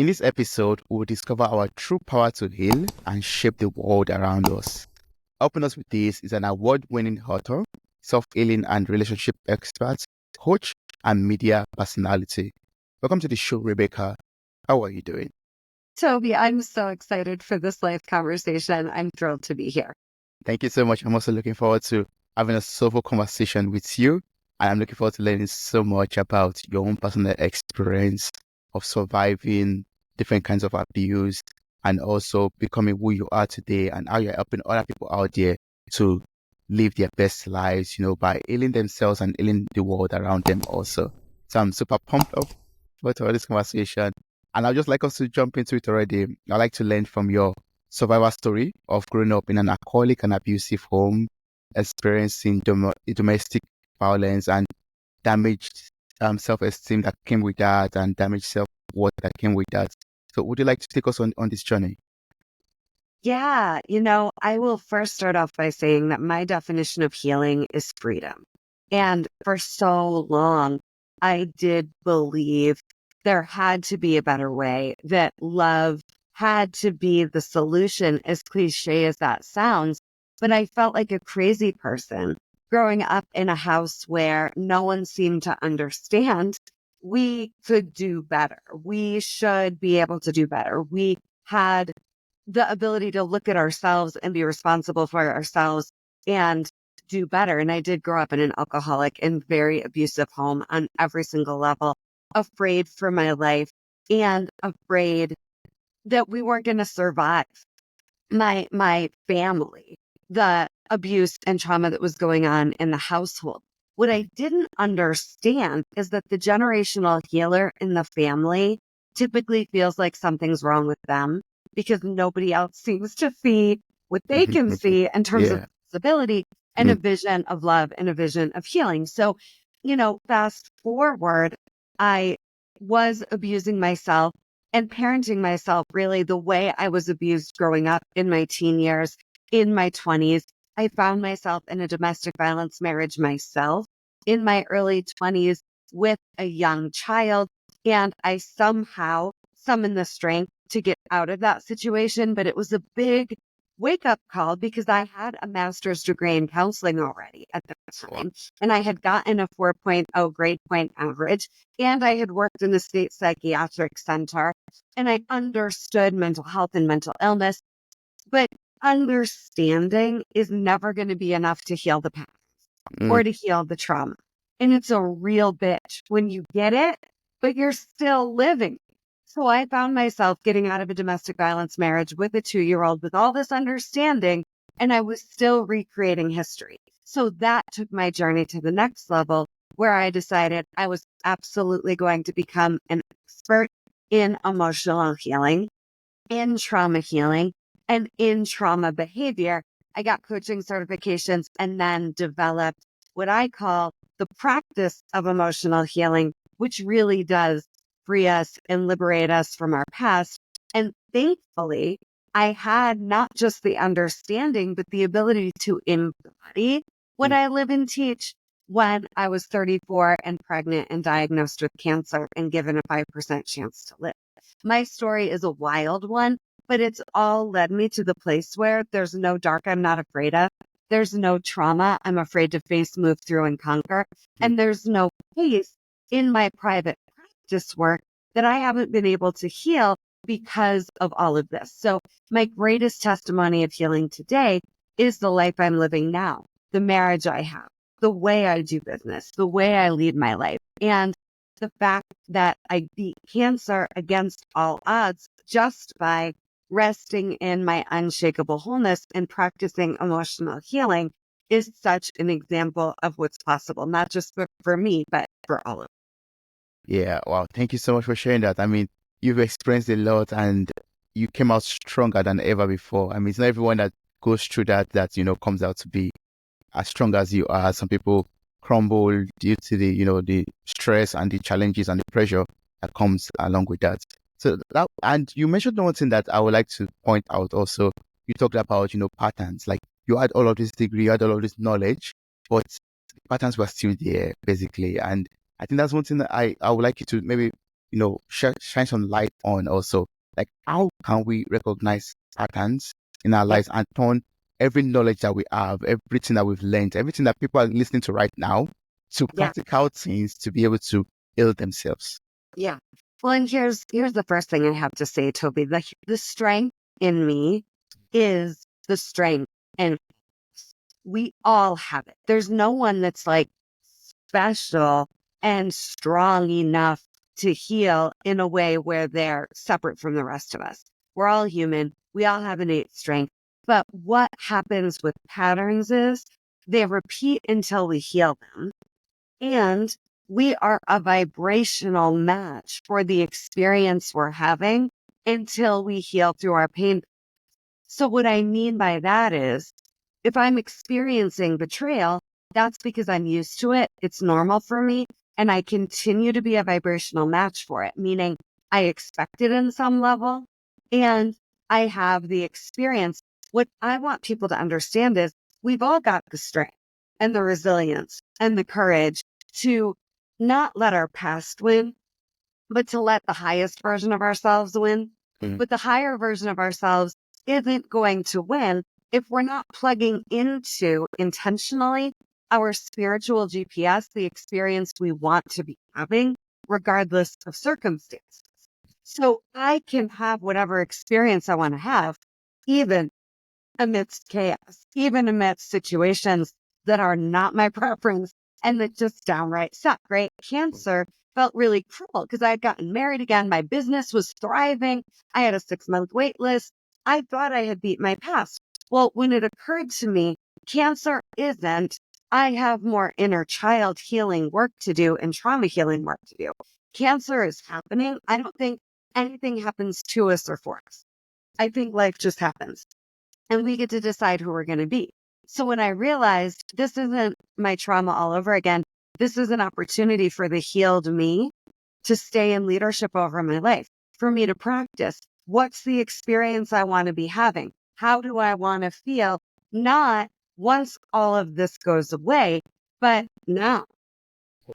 In this episode, we will discover our true power to heal and shape the world around us. Helping us with this is an award-winning author, self-healing and relationship expert, coach, and media personality. Welcome to the show, Rebeccah. How are you doing? Toby, I'm so excited for this live conversation. I'm thrilled to be here. Thank you so much. I'm also looking forward to having a soulful conversation with you. And I'm looking forward to learning so much about your own personal experience of surviving different kinds of abuse and also becoming who you are today and how you're helping other people out there to live their best lives, by healing themselves and healing the world around them also. So I'm super pumped up for this conversation. And I'd just like us to jump into it already. I'd like to learn from your survival story of growing up in an alcoholic and abusive home, experiencing domestic violence and damaged self-esteem that came with that and damaged self-worth that came with that. So would you like to take us on this journey? Yeah, I will first start off by saying that my definition of healing is freedom. And for so long, I did believe there had to be a better way, that love had to be the solution, as cliche as that sounds. But I felt like a crazy person growing up in a house where no one seemed to understand we could do better. We should be able to do better. We had the ability to look at ourselves and be responsible for ourselves and do better. And I did grow up in an alcoholic and very abusive home on every single level, afraid for my life and afraid that we weren't going to survive. My family, the abuse and trauma that was going on in the household. What I didn't understand is that the generational healer in the family typically feels like something's wrong with them because nobody else seems to see what they can see in terms of Yeah. stability and a vision of love and a vision of healing. So, fast forward, I was abusing myself and parenting myself really the way I was abused growing up in my teen years, in my 20s. I found myself in a domestic violence marriage myself in my early 20s with a young child. And I somehow summoned the strength to get out of that situation. But it was a big wake up call because I had a master's degree in counseling already at the time. And I had gotten a 4.0 grade point average. And I had worked in the state psychiatric center and I understood mental health and mental illness. But understanding is never going to be enough to heal the past or to heal the trauma. And it's a real bitch when you get it, but you're still living. So I found myself getting out of a domestic violence marriage with a 2-year-old with all this understanding, and I was still recreating history. So that took my journey to the next level where I decided I was absolutely going to become an expert in emotional healing, in trauma healing, and in trauma behavior. I got coaching certifications and then developed what I call the practice of emotional healing, which really does free us and liberate us from our past. And thankfully, I had not just the understanding, but the ability to embody what I live and teach when I was 34 and pregnant and diagnosed with cancer and given a 5% chance to live. My story is a wild one, but it's all led me to the place where there's no dark I'm not afraid of. There's no trauma I'm afraid to face, move through, and conquer. And there's no place in my private practice work that I haven't been able to heal because of all of this. So my greatest testimony of healing today is the life I'm living now, the marriage I have, the way I do business, the way I lead my life, and the fact that I beat cancer against all odds just by resting in my unshakable wholeness and practicing emotional healing is such an example of what's possible, not just for me, but for all of us. Yeah. Wow. Thank you so much for sharing that. I mean, you've experienced a lot and you came out stronger than ever before. I mean, it's not everyone that goes through that comes out to be as strong as you are. Some people crumble due to the stress and the challenges and the pressure that comes along with that. So and you mentioned one thing that I would like to point out also. You talked about, patterns. Like you had all of this degree, you had all of this knowledge, but the patterns were still there basically. And I think that's one thing that I would like you to maybe shine some light on also, like how can we recognize patterns in our Yeah. lives and turn every knowledge that we have, everything that we've learned, everything that people are listening to right now to Yeah. practical things to be able to heal themselves. Yeah. Well, and here's the first thing I have to say, Toby. The strength in me is the strength, and we all have it. There's no one that's like special and strong enough to heal in a way where they're separate from the rest of us. We're all human. We all have innate strength. But what happens with patterns is they repeat until we heal them. And we are a vibrational match for the experience we're having until we heal through our pain. So what I mean by that is if I'm experiencing betrayal, that's because I'm used to it. It's normal for me. And I continue to be a vibrational match for it, meaning I expect it in some level and I have the experience. What I want people to understand is we've all got the strength and the resilience and the courage to not let our past win, but to let the highest version of ourselves win. Mm. But the higher version of ourselves isn't going to win if we're not plugging into intentionally our spiritual GPS, the experience we want to be having, regardless of circumstances. So I can have whatever experience I want to have, even amidst chaos, even amidst situations that are not my preference and that just downright suck, right? Cancer felt really cruel because I had gotten married again. My business was thriving. I had a 6-month wait list. I thought I had beat my past. Well, when it occurred to me, cancer isn't. I have more inner child healing work to do and trauma healing work to do. Cancer is happening. I don't think anything happens to us or for us. I think life just happens and we get to decide who we're going to be. So when I realized this isn't my trauma all over again, this is an opportunity for the healed me to stay in leadership over my life, for me to practice. What's the experience I want to be having? How do I want to feel? Not once all of this goes away, but now.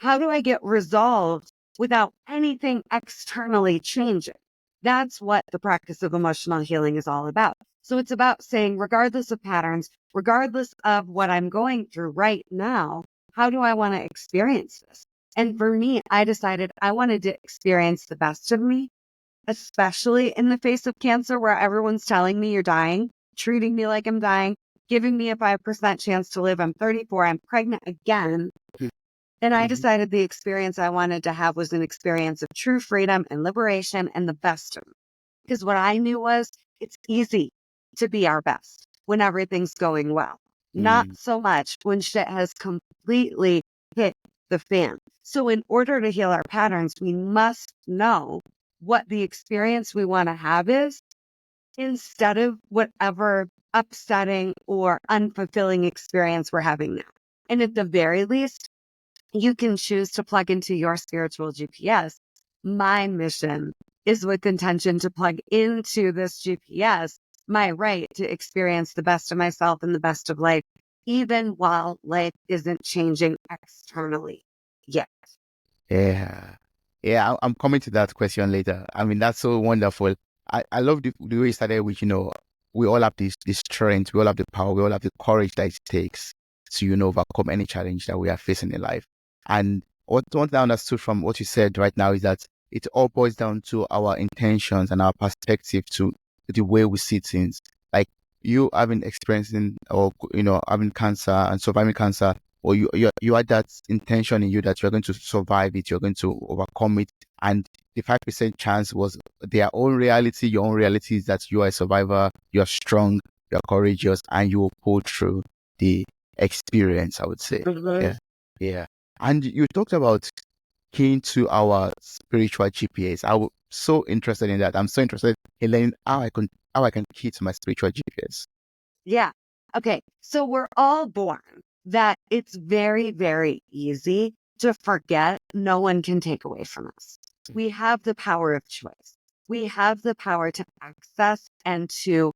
How do I get resolved without anything externally changing? That's what the practice of emotional healing is all about. So it's about saying, regardless of patterns, regardless of what I'm going through right now, how do I want to experience this? And for me, I decided I wanted to experience the best of me, especially in the face of cancer, where everyone's telling me you're dying, treating me like I'm dying, giving me a 5% chance to live. I'm 34. I'm pregnant again. And I Mhm. decided the experience I wanted to have was an experience of true freedom and liberation and the best of me. Because what I knew was it's easy to be our best when everything's going well. Not Mm. so much when shit has completely hit the fan. So in order to heal our patterns, we must know what the experience we want to have is instead of whatever upsetting or unfulfilling experience we're having now. And at the very least, you can choose to plug into your spiritual GPS. My mission is with intention to plug into this GPS, my right to experience the best of myself and the best of life, even while life isn't changing externally yet. Yeah. Yeah, I'm coming to that question later. I mean, that's so wonderful. I love the way you started with, we all have this strength, we all have the power, we all have the courage that it takes to, overcome any challenge that we are facing in life. And what one thing I understood from what you said right now is that it all boils down to our intentions and our perspective to the way we see things. Like you having experiencing or, having cancer and surviving cancer, or you had that intention in you that you're going to survive it, you're going to overcome it, and the 5% chance was their own reality. Your own reality is that you are a survivor, you're strong, you're courageous, and you will pull through the experience, I would say. Mhm. Yeah, yeah. And you talked about keying to our spiritual GPS. I'm so interested in that. I'm so interested in learning how I can key to my spiritual GPS. Yeah. Okay. So we're all born that it's very, very easy to forget no one can take away from us. We have the power of choice. We have the power to access and to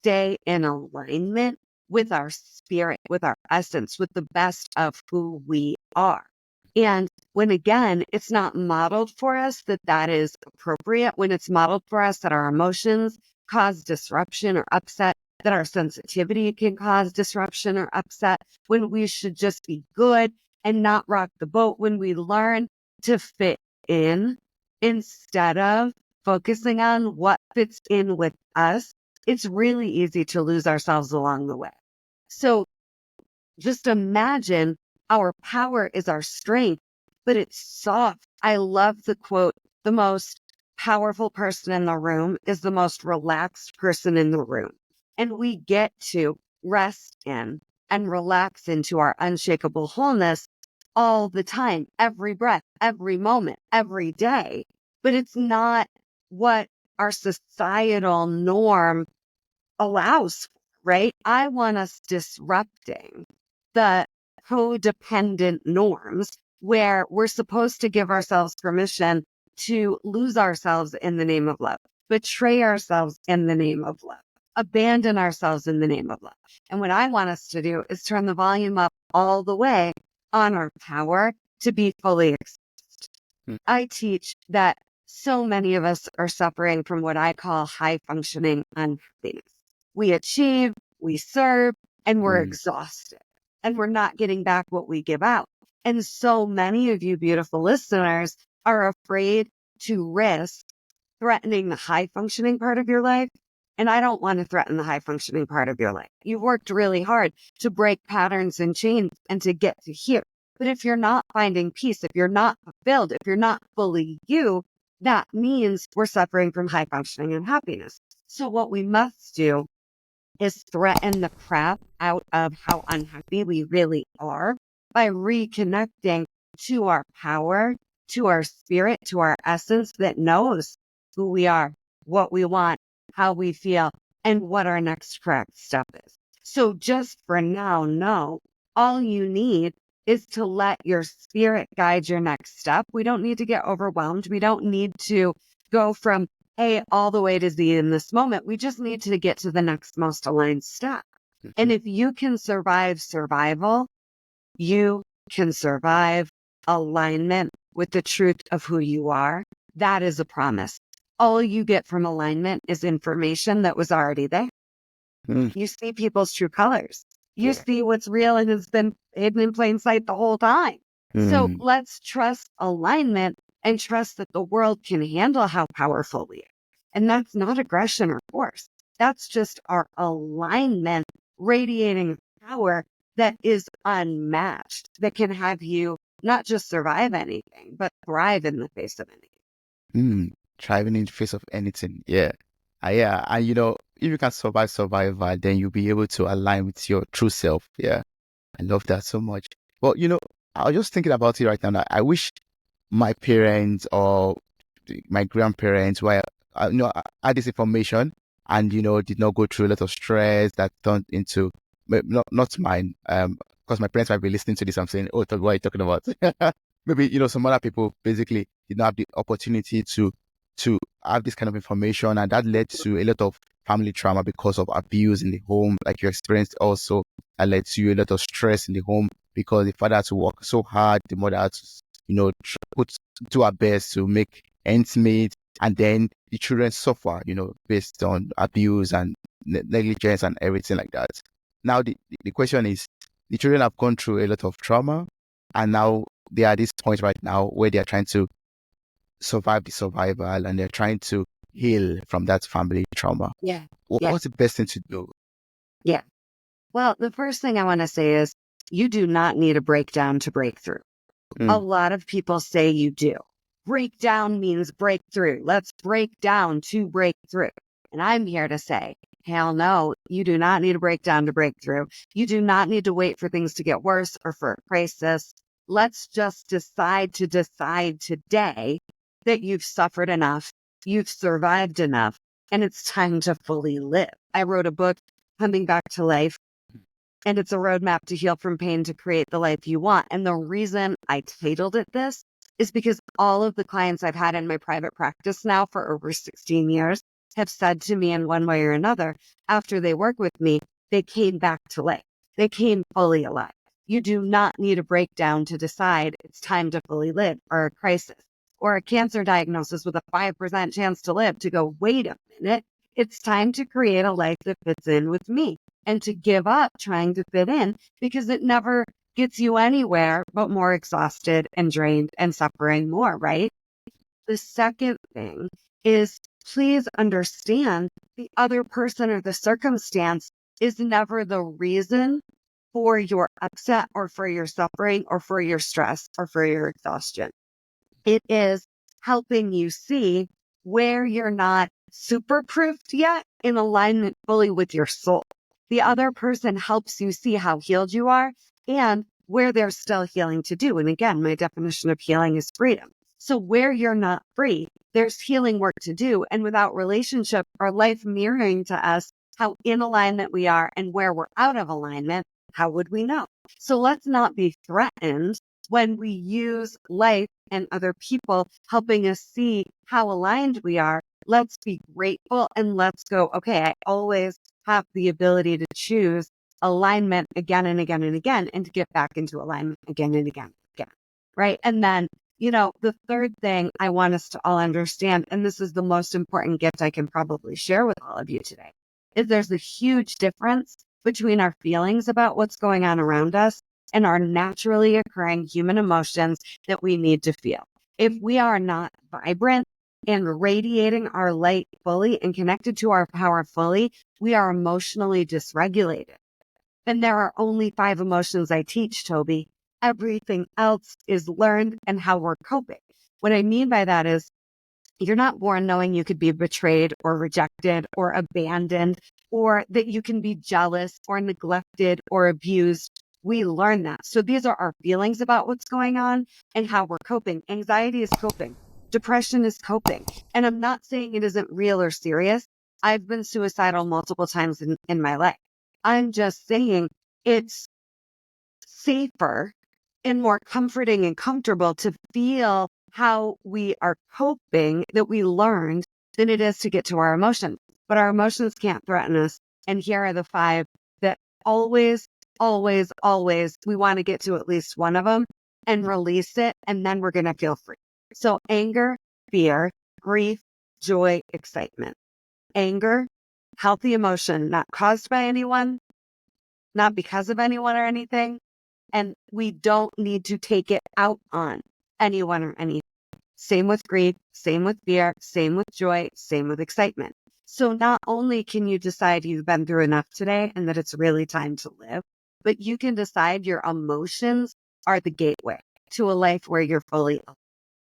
stay in alignment with our spirit, with our essence, with the best of who we are. And when again, it's not modeled for us that that is appropriate, when it's modeled for us that our emotions cause disruption or upset, that our sensitivity can cause disruption or upset, when we should just be good and not rock the boat, when we learn to fit in instead of focusing on what fits in with us, it's really easy to lose ourselves along the way. So just imagine our power is our strength, but it's soft. I love the quote, the most powerful person in the room is the most relaxed person in the room. And we get to rest in and relax into our unshakable wholeness all the time, every breath, every moment, every day. But it's not what our societal norm allows, right? I want us disrupting the codependent norms where we're supposed to give ourselves permission to lose ourselves in the name of love, betray ourselves in the name of love, abandon ourselves in the name of love. And what I want us to do is turn the volume up all the way on our power to be fully expressed. Mm, I teach that so many of us are suffering from what I call high functioning unhappiness. We achieve, we serve, and we're mm, exhausted, and we're not getting back what we give out. And so many of you beautiful listeners are afraid to risk threatening the high functioning part of your life. And I don't want to threaten the high functioning part of your life. You've worked really hard to break patterns and chains and to get to here. But if you're not finding peace, if you're not fulfilled, if you're not fully you, that means we're suffering from high functioning unhappiness. So what we must do is threaten the crap out of how unhappy we really are by reconnecting to our power, to our spirit, to our essence that knows who we are, what we want, how we feel, and what our next correct step is. So just for now, know all you need is to let your spirit guide your next step. We don't need to get overwhelmed. We don't need to go from A all the way to Z in this moment. We just need to get to the next most aligned step. And mhm, if you can survive survival, you can survive alignment with the truth of who you are. That is a promise. All you get from alignment is information that was already there. mm, You see people's true colors. You yeah. see what's real and has been hidden in plain sight the whole time. So Mm, let's trust alignment and trust that the world can handle how powerful we are. And that's not aggression or force. That's just our alignment radiating power that is unmatched, that can have you not just survive anything, but thrive in the face of anything. mm. Thriving in the face of anything. Yeah. Yeah. And if you can survive survival, then you'll be able to align with your true self. Yeah. I love that so much. But I was just thinking about it right now. That I wish my parents or my grandparents were, had this information and, did not go through a lot of stress that turned into, not mine, because my parents might be listening to this. I'm saying, oh, what are you talking about? Maybe, some other people basically did not have the opportunity to have this kind of information. And that led to a lot of family trauma because of abuse in the home, like you experienced also. That led to a lot of stress in the home because the father had to work so hard, the mother had to, put do our best to make ends meet, and then the children suffer, based on abuse and negligence and everything like that. Now, the question is, the children have gone through a lot of trauma, and now they are at this point right now where they are trying to survive the survival and they're trying to heal from that family trauma. Yeah. Yeah. What's the best thing to do? Yeah. Well, the first thing I want to say is you do not need a breakdown to break through. A Mm, lot of people say you do. Breakdown means breakthrough. Let's break down to break through. And I'm here to say, hell no, you do not need a breakdown to break through. You do not need to wait for things to get worse or for a crisis. Let's just decide to decide today that you've suffered enough, you've survived enough, and it's time to fully live. I wrote a book, Coming Back to Life, and it's a roadmap to heal from pain to create the life you want. And the reason I titled it this is because all of the clients I've had in my private practice now for over 16 years have said to me in one way or another, after they work with me, they came back to life. They came fully alive. You do not need a breakdown to decide it's time to fully live, or a crisis, or a cancer diagnosis with a 5% chance to live to go, wait a minute, it's time to create a life that fits in with me, and to give up trying to fit in, because it never gets you anywhere but more exhausted and drained and suffering more, right? The second thing is, please understand, the other person or the circumstance is never the reason for your upset or for your suffering or for your stress or for your exhaustion. It is helping you see where you're not super proofed yet in alignment fully with your soul. The other person helps you see how healed you are and where there's still healing to do. And again, my definition of healing is freedom. So where you're not free, there's healing work to do. And without relationship or life mirroring to us how in alignment we are and where we're out of alignment, how would we know? So let's not be threatened when we use life and other people helping us see how aligned we are. Let's be grateful and let's go, okay, I always have the ability to choose alignment again and again and again, and to get back into alignment again and again and again. Right. And then, the third thing I want us to all understand, and this is the most important gift I can probably share with all of you today, is there's a huge difference between our feelings about what's going on around us and our naturally occurring human emotions that we need to feel. If we are not vibrant and radiating our light fully and connected to our power fully, we are emotionally dysregulated. And there are only 5 emotions I teach, Toby. Everything else is learned and how we're coping. What I mean by that is, you're not born knowing you could be betrayed or rejected or abandoned, or that you can be jealous or neglected or abused. We learn that. So these are our feelings about what's going on and how we're coping. Anxiety is coping. Depression is coping. And I'm not saying it isn't real or serious. I've been suicidal multiple times in my life. I'm just saying it's safer and more comforting and comfortable to feel how we are coping that we learned than it is to get to our emotions. But our emotions can't threaten us. And here are the 5 that always, always, always, we want to get to at least one of them and release it. And then we're going to feel free. So anger, fear, grief, joy, excitement. Anger, healthy emotion, not caused by anyone, not because of anyone or anything. And we don't need to take it out on anyone or anything. Same with grief, same with fear, same with joy, same with excitement. So not only can you decide you've been through enough today and that it's really time to live, but you can decide your emotions are the gateway to a life where you're fully alive.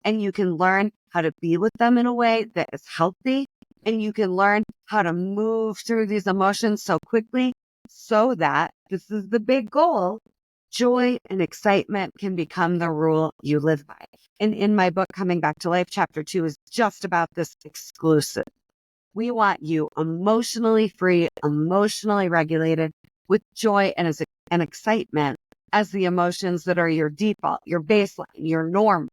And you can learn how to be with them in a way that is healthy. And you can learn how to move through these emotions so quickly so that, this is the big goal, joy and excitement can become the rule you live by. And in my book, Coming Back to Life, chapter 2 is just about this exclusive. We want you emotionally free, emotionally regulated, with joy and excitement as the emotions that are your default, your baseline, your norm.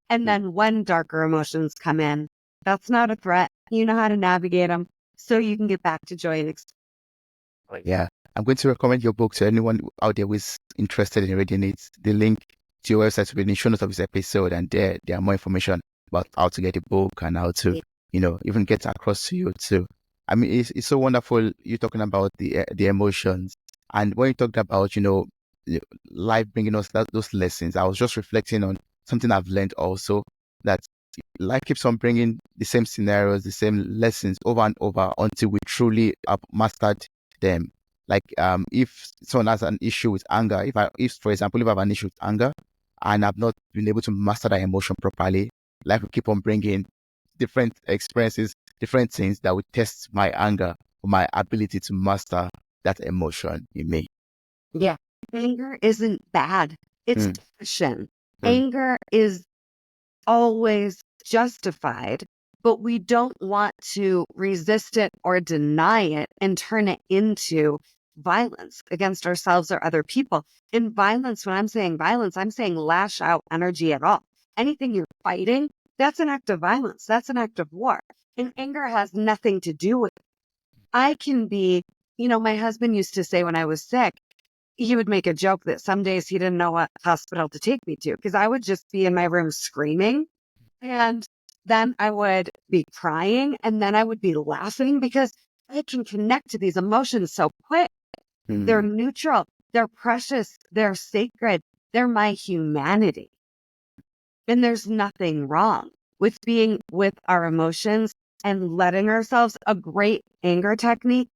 And then when darker emotions come in, that's not a threat. You know how to navigate them so you can get back to joy and excitement. Yeah, I'm going to recommend your book to anyone out there who is interested in reading it. The link to your website will be in the show notes of this episode, and there are more information about how to get the book and how to, even get across to you too. I mean, it's so wonderful you talking about the emotions, and when you talked about the life bringing us those lessons, I was just reflecting on something I've learned also, that life keeps on bringing the same scenarios, the same lessons over and over until we truly have mastered them. Like if someone has an issue with anger, if for example, if I have an issue with anger and I've not been able to master that emotion properly, life will keep on bringing different experiences, different things that will test my anger or my ability to master that emotion in me. Yeah. Anger isn't bad. It's Mm, passion. mm, Anger is always justified, but we don't want to resist it or deny it and turn it into violence against ourselves or other people. In violence, when I'm saying violence, I'm saying lash out energy at all. Anything you're fighting, that's an act of violence. That's an act of war. And anger has nothing to do with it. I can be, my husband used to say when I was sick, he would make a joke that some days he didn't know what hospital to take me to because I would just be in my room screaming. And then I would be crying and then I would be laughing because I can connect to these emotions so quick. They're Mm, neutral, they're precious, they're sacred, they're my humanity. And there's nothing wrong with being with our emotions and letting ourselves. A great anger technique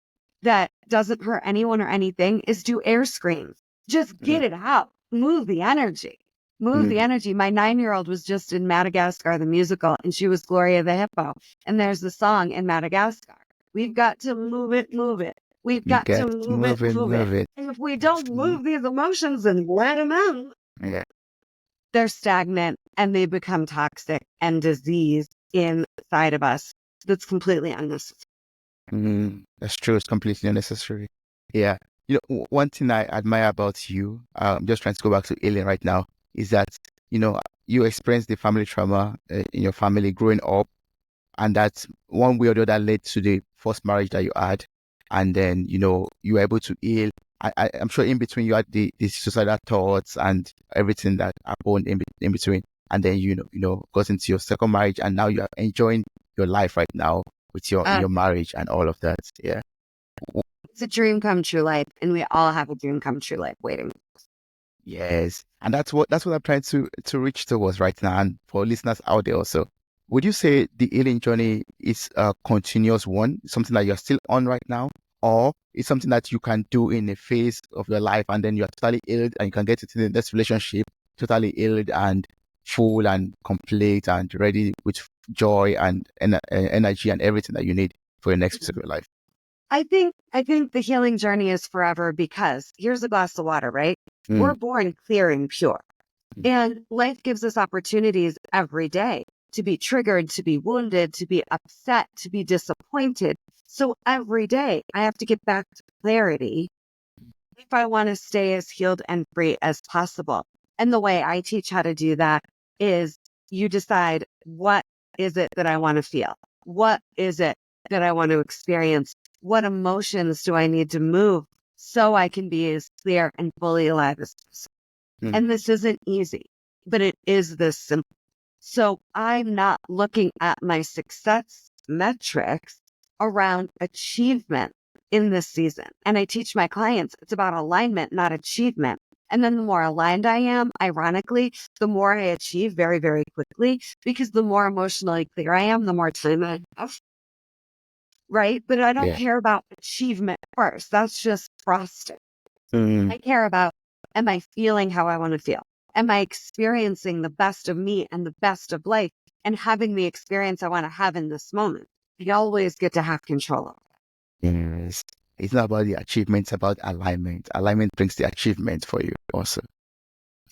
that doesn't hurt anyone or anything is do air screams. Just mm, get it out. Move the energy. Move the mm. energy. My 9-year-old was just in Madagascar, the musical, and she was Gloria the Hippo. And there's the song in Madagascar. We've got to move it, move it. We've You got to get move it, move it, move it. move it. And if we Yes. don't move these emotions and let them out, Yeah. they're stagnant and they become toxic and disease inside of us that's completely unnecessary. That's true. It's completely unnecessary. Yeah. One thing I admire about you, I'm just trying to go back to Alien right now, is that, you experienced the family trauma in your family growing up, and that one way or the other led to the first marriage that you had. And then, you were able to heal. I'm sure in between you had the suicidal thoughts and everything that happened in between. And then, got into your second marriage, and now you are enjoying your life right now with Uh, your marriage and all of that. Yeah. it's a dream come true life, and we all have a dream come true life waiting. Yes. And that's what I'm trying to reach towards right now. And for listeners out there also, would you say the healing journey is a continuous one, something that you're still on right now? Or it's something that you can do in a phase of your life and then you're totally healed and you can get into the next relationship totally healed and full and complete and ready with joy and energy and everything that you need for your next phase of your life? I think the healing journey is forever because here's a glass of water, right? Mm, We're born clear and pure. And life gives us opportunities every day to be triggered, to be wounded, to be upset, to be disappointed. So every day I have to get back to clarity if I want to stay as healed and free as possible. And the way I teach how to do that is you decide, what is it that I want to feel? What is it that I want to experience? What emotions do I need to move so I can be as clear and fully alive as possible? mm, And this isn't easy, but it is this simple. So I'm not looking at my success metrics around achievement in this season. And I teach my clients it's about alignment, not achievement. And then the more aligned I am, ironically, the more I achieve very, very quickly because the more emotionally clear I am, the more time I have. Right. But I don't yeah. care about achievement first. That's just frosting. Mm, I care about, am I feeling how I want to feel? Am I experiencing the best of me and the best of life and having the experience I want to have in this moment? You always get to have control of yes. It's not about the achievement, it's about alignment. Alignment brings the achievement for you also.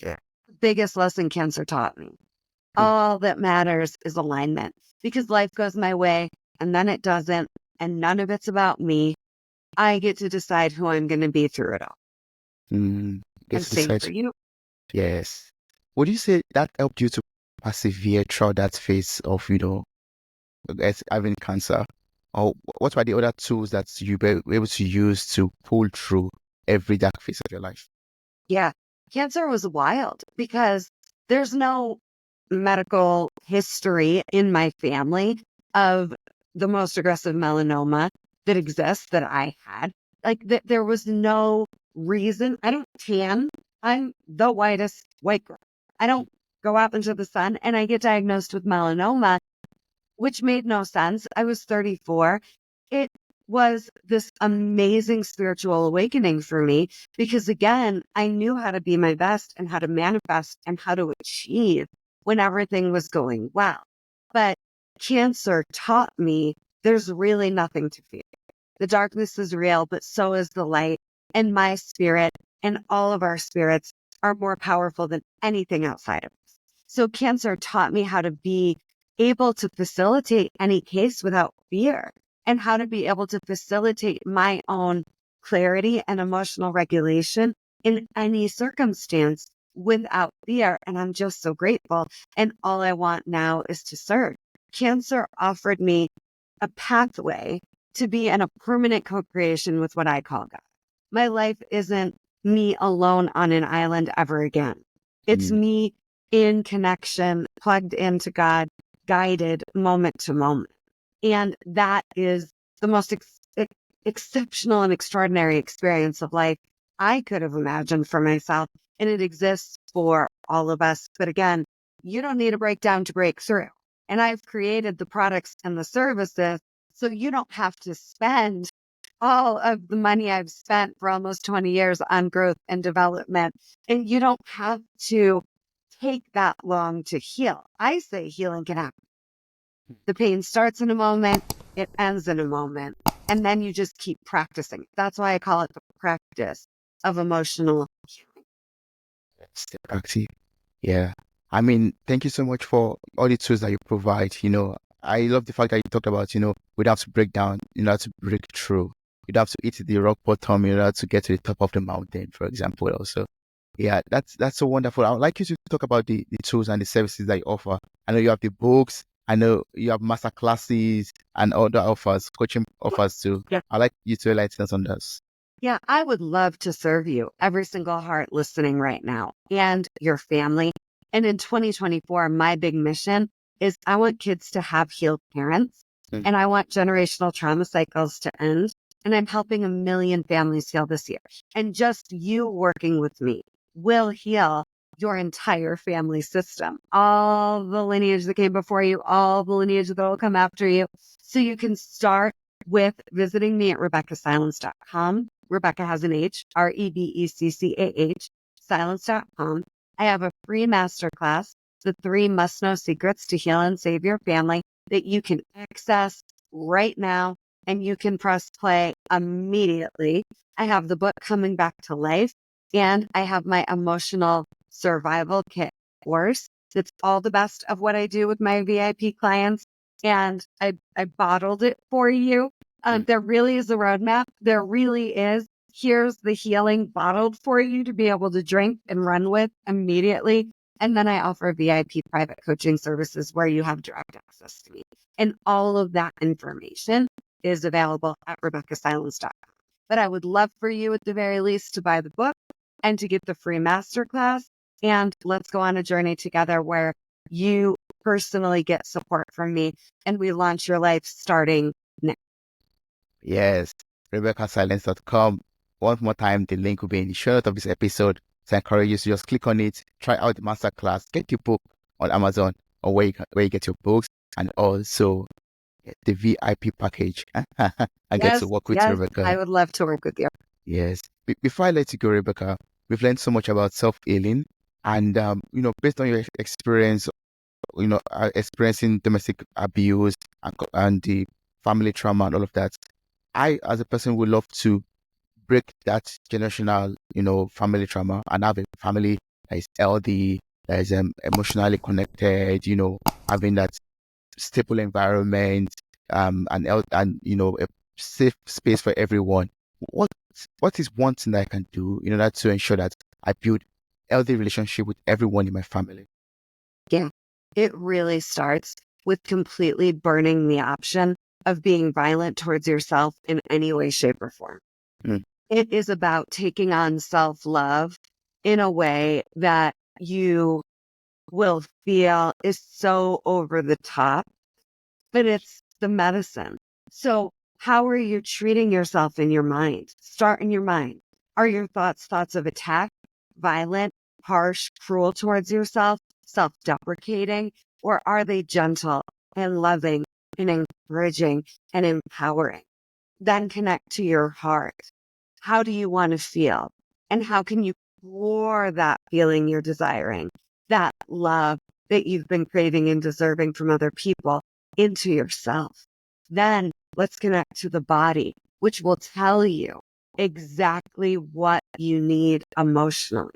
Yeah. it. The biggest lesson cancer taught me. Mm, All that matters is alignment because life goes my way and then it doesn't. And none of it's about me. I get to decide who I'm going to be through it all. get And to same decide. for you. Yes. Would you say that helped you to persevere through that phase of, having cancer? Or what were the other tools that you were able to use to pull through every dark phase of your life? Yeah. Cancer was wild because there's no medical history in my family of the most aggressive melanoma that exists that I had. Like there was no reason. I don't tan. I'm the whitest white girl. I don't go out into the sun and I get diagnosed with melanoma, which made no sense. I was 34. It was this amazing spiritual awakening for me because, again, I knew how to be my best and how to manifest and how to achieve when everything was going well. But cancer taught me there's really nothing to fear. The darkness is real, but so is the light. And my spirit and all of our spirits are more powerful than anything outside of us. So cancer taught me how to be able to facilitate any case without fear and how to be able to facilitate my own clarity and emotional regulation in any circumstance without fear. And I'm just so grateful. And all I want now is to serve. Cancer offered me a pathway to be in a permanent co-creation with what I call God. My life isn't me alone on an island ever again. It's Mm, me in connection, plugged into God, guided moment to moment. And that is the most exceptional and extraordinary experience of life I could have imagined for myself. And it exists for all of us. But again, you don't need a breakdown to break through. And I've created the products and the services so you don't have to spend all of the money I've spent for almost 20 years on growth and development. And you don't have to take that long to heal. I say healing can happen. The pain starts in a moment, it ends in a moment, and then you just keep practicing. That's why I call it the practice of emotional healing. stay active. Yeah. I mean, thank you so much for all the tools that you provide. I love the fact that you talked about, we don't have to break down, have to break through. You don't have to hit the rock bottom in order to get to the top of the mountain, for example, also. Yeah, that's so wonderful. I would like you to talk about the tools and the services that you offer. I know you have the books. I know you have master classes and other offers, coaching offers too. Yeah. I'd like you to enlighten us on this. Yeah, I would love to serve you, every single heart listening right now, and your family. And in 2024, my big mission is I want kids to have healed parents, Mm. and I want generational trauma cycles to end. And I'm helping 1 million families heal this year. And just you working with me will heal your entire family system, all the lineage that came before you, all the lineage that will come after you. So you can start with visiting me at RebeccahSilence.com. Rebeccah has an H, REBECCAH, silence.com. I have a free masterclass, the 3 must know secrets to heal and save your family, that you can access right now and you can press play immediately. I have the book Coming Back to Life, and I have my emotional survival kit course. That's all the best of what I do with my VIP clients. And I bottled it for you. Mm. There really is a roadmap. There really is. Here's the healing bottled for you to be able to drink and run with immediately. And then I offer VIP private coaching services where you have direct access to me. And all of that information is available at RebeccahSilence.com. But I would love for you at the very least to buy the book and to get the free masterclass. And let's go on a journey together where you personally get support from me and we launch your life starting now. Yes, RebeccahSilence.com. One more time, the link will be in the show notes of this episode. So I encourage you to just click on it, try out the masterclass, get your book on Amazon or where you get your books, and also get the VIP package and get to Yes, work with yes, Rebeccah. I would love to work with you. Yes. Before I let you go, Rebeccah, we've learned so much about self-healing, and based on your experience, experiencing domestic abuse and the family trauma and all of that, I, as a person, would love to break that generational, family trauma and have a family that is healthy, that is emotionally connected, having that stable environment, and a safe space for everyone. What what is one thing that I can do in order to ensure that I build healthy relationship with everyone in my family? Yeah, it really starts with completely burning the option of being violent towards yourself in any way, shape, or form. Mm. It is about taking on self-love in a way that you will feel is so over the top, but it's the medicine. So how are you treating yourself in your mind? Start in your mind. Are your thoughts of attack, violent, harsh, cruel towards yourself, self-deprecating, or are they gentle and loving and encouraging and empowering? Then connect to your heart. How do you want to feel? And how can you pour that feeling you're desiring, that love that you've been craving and deserving from other people into yourself? Then let's connect to the body, which will tell you exactly what you need emotionally.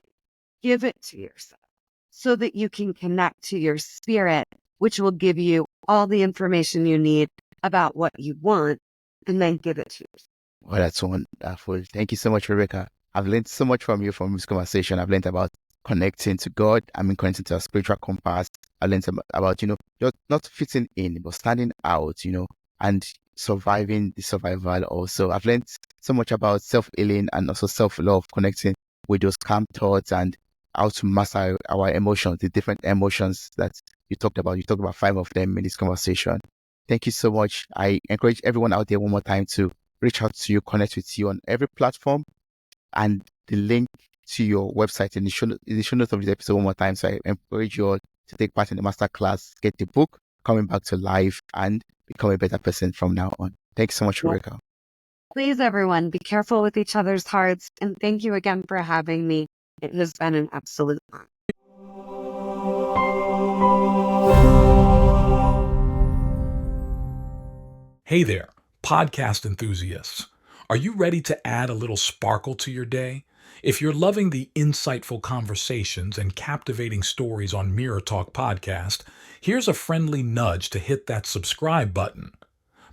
Give it to yourself so that you can connect to your spirit, which will give you all the information you need about what you want, and then give it to yourself. Well, that's wonderful. Thank you so much, Rebecca. I've learned so much from you from this conversation. I've learned about connecting to God. I mean, connecting to a spiritual compass. I learned about, just not fitting in, but standing out, and surviving the survival also. I've learned so much about self-healing and also self-love, connecting with those calm thoughts and how to master our emotions, the different emotions that you talked about. You talked about 5 of them in this conversation. Thank you so much. I encourage everyone out there one more time to reach out to you, connect with you on every platform, and the link to your website in the show notes of this episode one more time. So I encourage you all to take part in the masterclass, get the book, coming back to life, and become a better person from now on. Thanks so much, Yeah. Rebeccah. Please, everyone, be careful with each other's hearts. And thank you again for having me. It has been an absolute honor. Hey there, podcast enthusiasts. Are you ready to add a little sparkle to your day? If you're loving the insightful conversations and captivating stories on Mirror Talk Podcast, here's a friendly nudge to hit that subscribe button.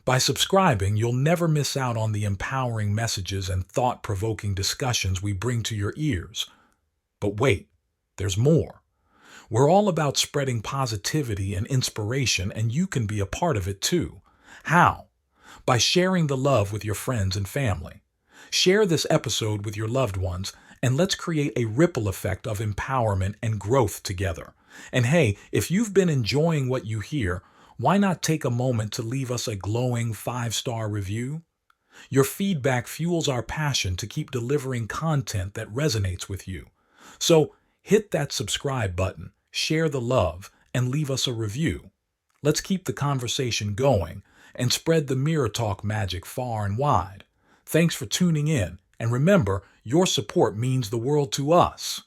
By subscribing, you'll never miss out on the empowering messages and thought-provoking discussions we bring to your ears. But wait, there's more. We're all about spreading positivity and inspiration, and you can be a part of it too. How? By sharing the love with your friends and family. Share this episode with your loved ones, and let's create a ripple effect of empowerment and growth together. And hey, if you've been enjoying what you hear, why not take a moment to leave us a glowing 5-star review? Your feedback fuels our passion to keep delivering content that resonates with you. So hit that subscribe button, share the love, and leave us a review. Let's keep the conversation going and spread the Mirror Talk magic far and wide. Thanks for tuning in, and remember, your support means the world to us.